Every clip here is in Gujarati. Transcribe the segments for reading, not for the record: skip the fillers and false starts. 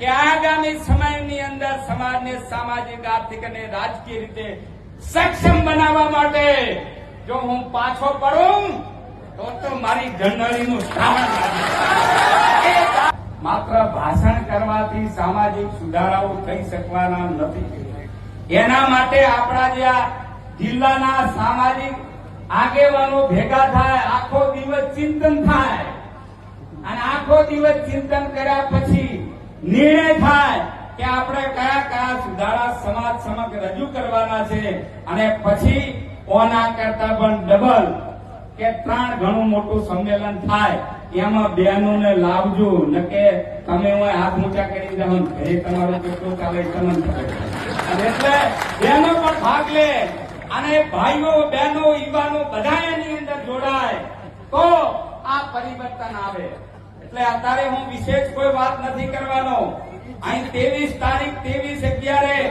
કે આગામી સમયની અંદર સમાજને સામાજિક, આર્થિક અને રાજકીય રીતે સક્ષમ બનાવવા માટે જો હું પાછો પડું તો મારી જનરીનું શ્રાવણ લાગે. માત્ર ભાષણ કરવાથી સામાજિક સુધારાઓ થઈ શકવાના નથી. એના માટે આપણા જે આ જિલ્લાના સામાજિક આગેવાનો ભેગા થાય, આખો દિવસ ચિંતન થાય અને આખો દિવસ ચિંતન કર્યા પછી નિર્ણય થાય કે આપણે કયા કયા સુધારા સમાજ સમક્ષ રજૂ કરવાના છે અને પછી ઓના કરતા પણ ડબલ કે 3 ગણું મોટું સંમેલન થાય. એમાં બહેનોને લાવજો, ન કે તમે હાથ ઊંચા કરી દો ઘરે તમારું કેટલું ચાલે તમને એટલે બહેનો પણ ભાગ લે અને ભાઈઓ, બહેનો, યુવાનો બધા એની અંદર જોડાય તો આ પરિવર્તન આવે. એટલે અત્યારે હું વિશેષ કોઈ વાત નથી કરવાનો. અહીં 23 તારીખ 23/11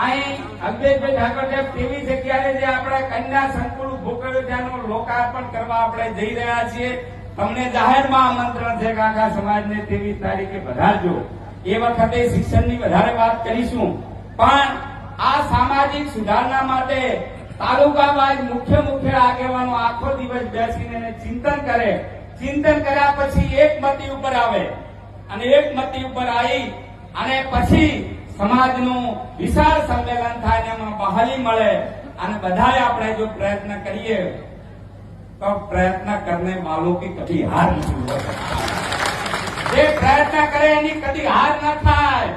અહીં અલ્પેશભાઈ ઠાકોર સાહેબ 23/11 જે આપણે કન્યા સંકુલ ઉભું કર્યું ત્યાંનું લોકાર્પણ કરવા આપણે જઈ રહ્યા છીએ. તમને જાહેરમાં આમંત્રણ છે કે આખા સમાજને 23 તારીખે વધારજો. એ વખતે શિક્ષણની વધારે વાત કરીશું, પણ આ સામાજિક સુધારણા માટે તાલુકા વાઇઝ મુખ્ય આગેવાનો આખો દિવસ બેસીને ચિંતન કરે. ચિંતન કર્યા પછી એકમતી ઉપર આવે અને એકમતી ઉપર આવી અને પછી સમાજનું વિશાળ સંમેલન થાય, એમાં બહાલી મળે અને બધાએ આપણે જો પ્રયત્ન કરીએ તો પ્રયત્ન કરને વાलों की कभी हार नहीं होती. જે પ્રયત્ન કરે એની કદી હાર ન થાય.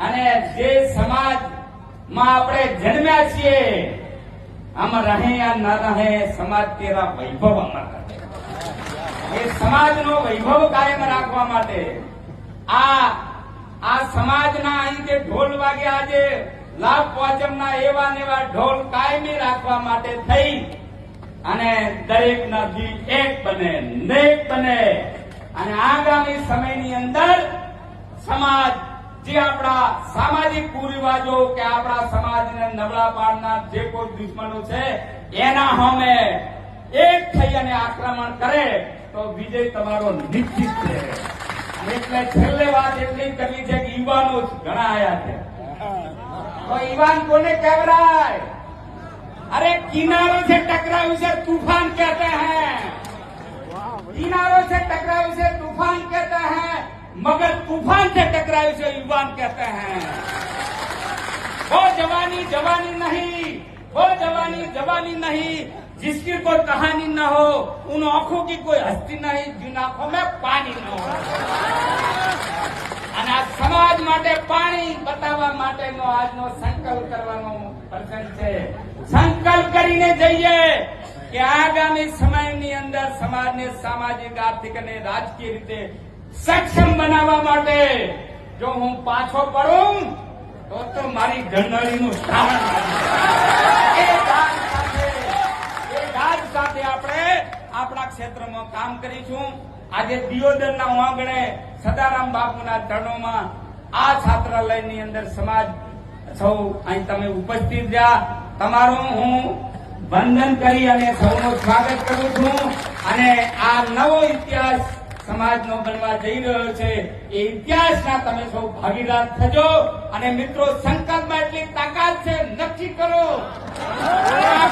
અને જે સમાજમાં આપણે જન્મ્યા છીએ, આમાં રહે યા ન રહે, સમાજ તેરા વૈભવ અમર કરે. એ સમાજનો વૈભવ કાયમ રાખવા માટે આ સમાજના અહીં જે ઢોલ વાગ્યા, જે લાભ પાંચમના એવા ને એવા ઢોલ કાયમી રાખવા માટે થઈ અને દરેકના દિલ એક બને, નેક બને અને આગામી સમયની અંદર સમાજ જે આપણા સામાજિક કુરિવાજો કે આપણા સમાજને નબળા પાડનાર જે કોઈ દુશ્મનો છે એના સામે એક થઈ અને આક્રમણ કરે તો વિજય તમારો નિશ્ચિત છે. એટલે છેલ્લે વાત એટલી કરવી છે કે યુવાનો ઘણા આયા છે. તો યુવાન કોને કહેવાય? अरे किनारों से टकराए उसे तूफान कहते हैं, किनारों से टकराए उसे तूफान कहते हैं, मगर तूफान से टकराए उसे युवान कहते हैं. वो जवानी जवानी नहीं, वो जवानी जवानी नहीं जिसकी कोई कहानी न हो, उन आंखों की कोई हस्ती नहीं जिन आंखों में पानी न हो. અને આ સમાજ માટે પાણી બતાવવા માટેનો આજનો સંકલ્પ કરવાનો પ્રસંગ છે. સંકલ્પ કરીને જઈએ કે આગામી સમયની અંદર સમાજને સામાજિક, આર્થિક અને રાજકીય રીતે સક્ષમ બનાવવા માટે જો હું પાછો પડું તો મારી જનરીનું શ્રાવણ લાગે. એ દાદ સાથે આપણે આપણા ક્ષેત્રમાં કામ કરીશું. આજે દિયોદરના આંગણે સદારામ બાપુના ચરણોમાં આ છાત્રાલયની અંદર સમાજ સૌ અહીં તમે ઉપસ્થિત રહ્યા. તમારું હું વંદન કરી અને સૌનું સ્વાગત કરું છું. અને આ નવો ઇતિહાસ સમાજનો બનવા જઈ રહ્યો છે. એ ઇતિહાસના તમે સૌ ભાગીદાર થજો. અને મિત્રો, સંકલ્પમાં એટલી તાકાત છે, નક્કી કરો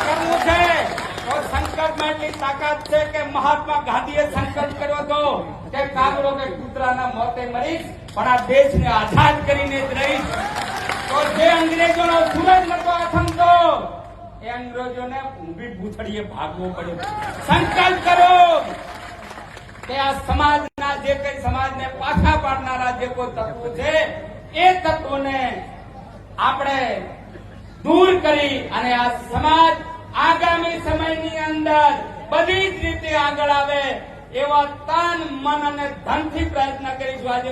કરવું છે તો સંકલ્પમાં એટલી તાકાત છે કે મહાત્મા ગાંધીએ સંકલ્પ કર્યો હતો કે કાગડો કે કૂતરાના મોતે મરીશ પણ આ દેશને આઝાદ કરીને જ રહીશ. તો જે અંગ્રેજોનો સૂરજ નતો આથમતો એ અંગ્રેજોને ઊંધી ભૂથડીએ ભાગવું પડ્યું. સંકલ્પ કરો કે આ સમાજના જે કઈ સમાજને પાછા પાડનારા જે કોઈ તત્વો છે એ તત્વોને આપણે દૂર કરી અને આ સમાજ આગામી સમયની અંદર બધી જ રીતે આગળ આવે એવા તન, મન અને ધનથી પ્રયત્ન કરીશું. આજે